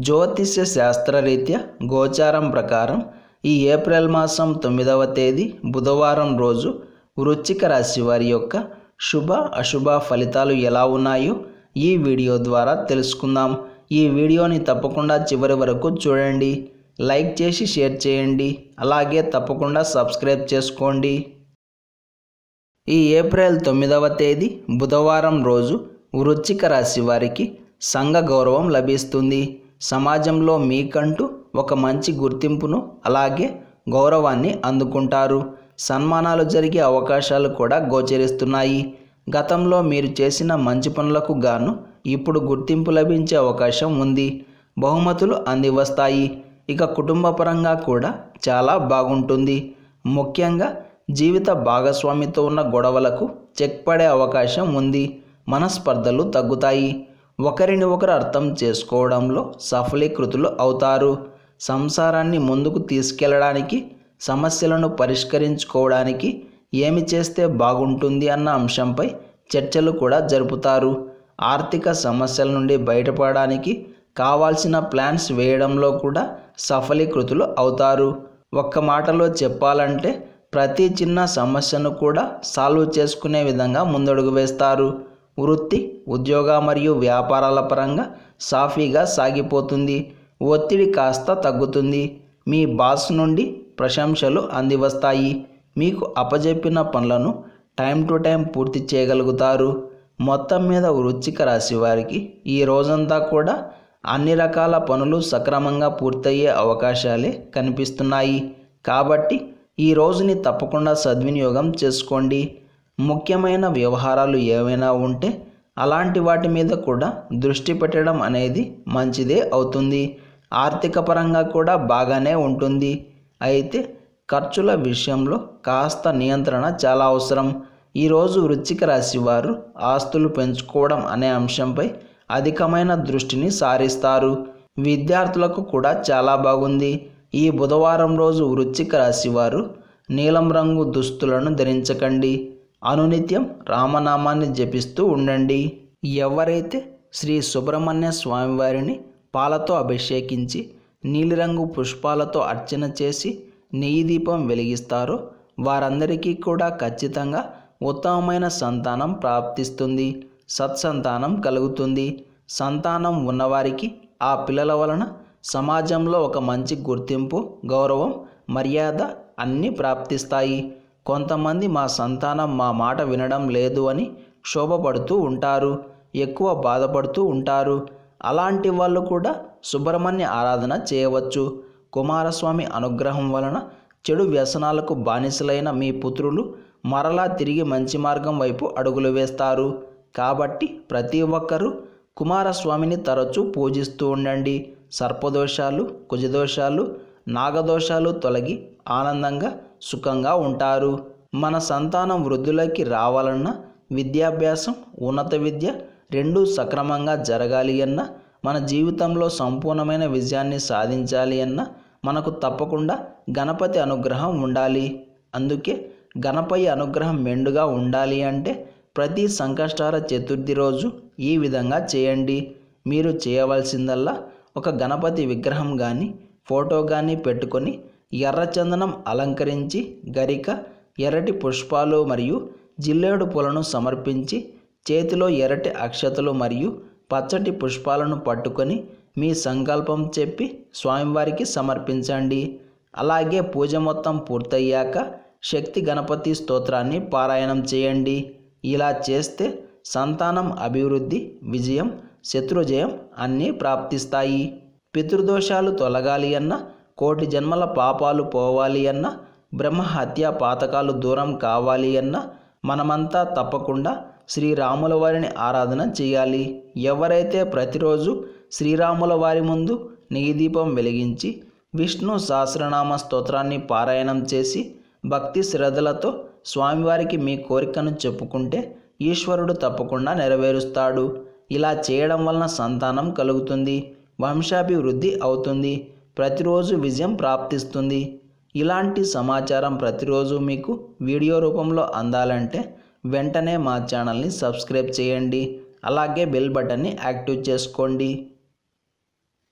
జ్యోతిష్య శాస్త్రరీత్యా గోచారం ప్రకారం ఈ ఏప్రిల్ మాసం 9వ తేదీ బుధవారం రోజు వృశ్చిక రాశి వారి యొక్క శుభ అశుభ ఫలితాలు ఎలా ఉన్నాయో ఈ వీడియో ద్వారా తెలుసుకుందాం. ఈ వీడియోని తప్పకుండా చివరి వరకు చూడండి, లైక్ చేసి షేర్ చేయండి, అలాగే తప్పకుండా సబ్స్క్రైబ్ చేసుకోండి. ఈ ఏప్రిల్ 9వ తేదీ బుధవారం రోజు వృశ్చిక రాశి వారికి సంఘ గౌరవం లభిస్తుంది. సమాజంలో మీకంటూ ఒక మంచి గుర్తింపును అలాగే గౌరవాన్ని అందుకుంటారు. సన్మానాలు జరిగే అవకాశాలు కూడా గోచరిస్తున్నాయి. గతంలో మీరు చేసిన మంచి పనులకు గాను ఇప్పుడు గుర్తింపు లభించే అవకాశం ఉంది. బహుమతులు అంది వస్తాయి. ఇక కుటుంబ పరంగా కూడా చాలా బాగుంటుంది. ముఖ్యంగా జీవిత భాగస్వామితో ఉన్న గొడవలకు చెక్ పడే అవకాశం ఉంది. మనస్పర్ధలు తగ్గుతాయి. ఒకరిని ఒకరు అర్థం చేసుకోవడంలో సఫలీకృతులు అవుతారు. సంసారాన్ని ముందుకు తీసుకెళ్లడానికి, సమస్యలను పరిష్కరించుకోవడానికి ఏమి చేస్తే బాగుంటుంది అన్న అంశంపై చర్చలు కూడా జరుపుతారు. ఆర్థిక సమస్యల నుండి బయటపడడానికి కావాల్సిన ప్లాన్స్ వేయడంలో కూడా సఫలీకృతులు అవుతారు. ఒక్క మాటలో చెప్పాలంటే ప్రతి చిన్న సమస్యను కూడా సాల్వ్ చేసుకునే విధంగా ముందడుగు వేస్తారు. వృత్తి, ఉద్యోగ మరియు వ్యాపారాల పరంగా సాఫీగా సాగిపోతుంది. ఒత్తిడి కాస్త తగ్గుతుంది. మీ బాస్ నుండి ప్రశంసలు అందివస్తాయి. మీకు అప్పజెప్పిన పనులను టైం టు టైం పూర్తి చేయగలుగుతారు. మొత్తం మీద వృశ్చిక రాశి వారికి ఈ రోజంతా కూడా అన్ని రకాల పనులు సక్రమంగా పూర్తయ్యే అవకాశాలే కనిపిస్తున్నాయి. కాబట్టి ఈ రోజుని తప్పకుండా సద్వినియోగం చేసుకోండి. ముఖ్యమైన వ్యవహారాలు ఏవైనా ఉంటే అలాంటి వాటి మీద కూడా దృష్టి పెట్టడం అనేది మంచిదే అవుతుంది. ఆర్థిక పరంగా కూడా బాగానే ఉంటుంది. అయితే ఖర్చుల విషయంలో కాస్త నియంత్రణ చాలా అవసరం. ఈరోజు వృశ్చిక రాశి వారు ఆస్తులు పెంచుకోవడం అనే అంశంపై అధికమైన దృష్టిని సారిస్తారు. విద్యార్థులకు కూడా చాలా బాగుంది. ఈ బుధవారం రోజు వృశ్చిక రాశి వారు నీలం రంగు దుస్తులను ధరించకండి. అనునిత్యం రామనామాన్ని జపిస్తూ ఉండండి. ఎవరైతే శ్రీ సుబ్రహ్మణ్య స్వామివారిని పాలతో అభిషేకించి నీలిరంగు పుష్పాలతో అర్చన చేసి నెయ్యి దీపం వెలిగిస్తారో వారందరికీ కూడా ఖచ్చితంగా ఉత్తమమైన సంతానం ప్రాప్తిస్తుంది. సత్సంతానం కలుగుతుంది. సంతానం ఉన్నవారికి ఆ పిల్లల వలన సమాజంలో ఒక మంచి గుర్తింపు, గౌరవం, మర్యాద అన్నీ ప్రాప్తిస్తాయి. కొంతమంది మా సంతానం మా మాట వినడం లేదు అని క్షోభపడుతూ ఉంటారు, ఎక్కువ బాధపడుతూ ఉంటారు. అలాంటి వాళ్ళు కూడా సుబ్రహ్మణ్య ఆరాధన చేయవచ్చు. కుమారస్వామి అనుగ్రహం వలన చెడు వ్యసనాలకు బానిసలైన మీ పుత్రులు మరలా తిరిగి మంచి మార్గం వైపు అడుగులు వేస్తారు. కాబట్టి ప్రతి ఒక్కరూ కుమారస్వామిని తరచూ పూజిస్తూ ఉండండి. సర్పదోషాలు, కుజదోషాలు, నాగదోషాలు తొలగి ఆనందంగా సుఖంగా ఉంటారు. మన సంతానం వృద్ధులకి రావాలన్నా, విద్యాభ్యాసం, ఉన్నత విద్య రెండూ సక్రమంగా జరగాలి అన్నా, మన జీవితంలో సంపూర్ణమైన విజయాన్ని సాధించాలి అన్నా మనకు తప్పకుండా గణపతి అనుగ్రహం ఉండాలి. అందుకే గణపతి అనుగ్రహం మెండుగా ఉండాలి అంటే ప్రతి సంకష్టార చతుర్థి రోజు ఈ విధంగా చేయండి. మీరు చేయవలసిందల్లా ఒక గణపతి విగ్రహం కానీ ఫోటో కానీ పెట్టుకొని ఎర్రచందనం అలంకరించి గరిక, ఎర్రటి పుష్పాలు మరియు జిల్లేడు పూలను సమర్పించి చేతిలో ఎర్రటి అక్షతలు మరియు పచ్చటి పుష్పాలను పట్టుకొని మీ సంకల్పం చెప్పి స్వామివారికి సమర్పించండి. అలాగే పూజ మొత్తం పూర్తయ్యాక శక్తి గణపతి స్తోత్రాన్ని పారాయణం చేయండి. ఇలా చేస్తే సంతానం అభివృద్ధి, విజయం, శత్రుజయం అన్నీ ప్రాప్తిస్తాయి. పితృదోషాలు తొలగాలి అన్నా, కోటి జన్మల పాపాలు పోవాలి అన్నా, బ్రహ్మహత్య పాతకాలు దూరం కావాలి అన్నా మనమంతా తప్పకుండా శ్రీరాముల వారిని ఆరాధన చేయాలి. ఎవరైతే ప్రతిరోజు శ్రీరాముల వారి ముందు నెయ్యి దీపం వెలిగించి విష్ణు సహస్రనామ స్తోత్రాన్ని పారాయణం చేసి భక్తి శ్రద్ధలతో స్వామివారికి మీ కోరికను చెప్పుకుంటే ఈశ్వరుడు తప్పకుండా నెరవేరుస్తాడు. ఇలా చేయడం వలన సంతానం కలుగుతుంది, వంశాభివృద్ధి అవుతుంది, ప్రతిరోజు విజయం ప్రాప్తిస్తుంది. ఇలాంటి సమాచారం ప్రతిరోజు మీకు వీడియో రూపంలో అందాలంటే వెంటనే మా ఛానల్ని సబ్స్క్రైబ్ చేయండి. అలాగే బెల్ బటన్ని యాక్టివ్ చేసుకోండి.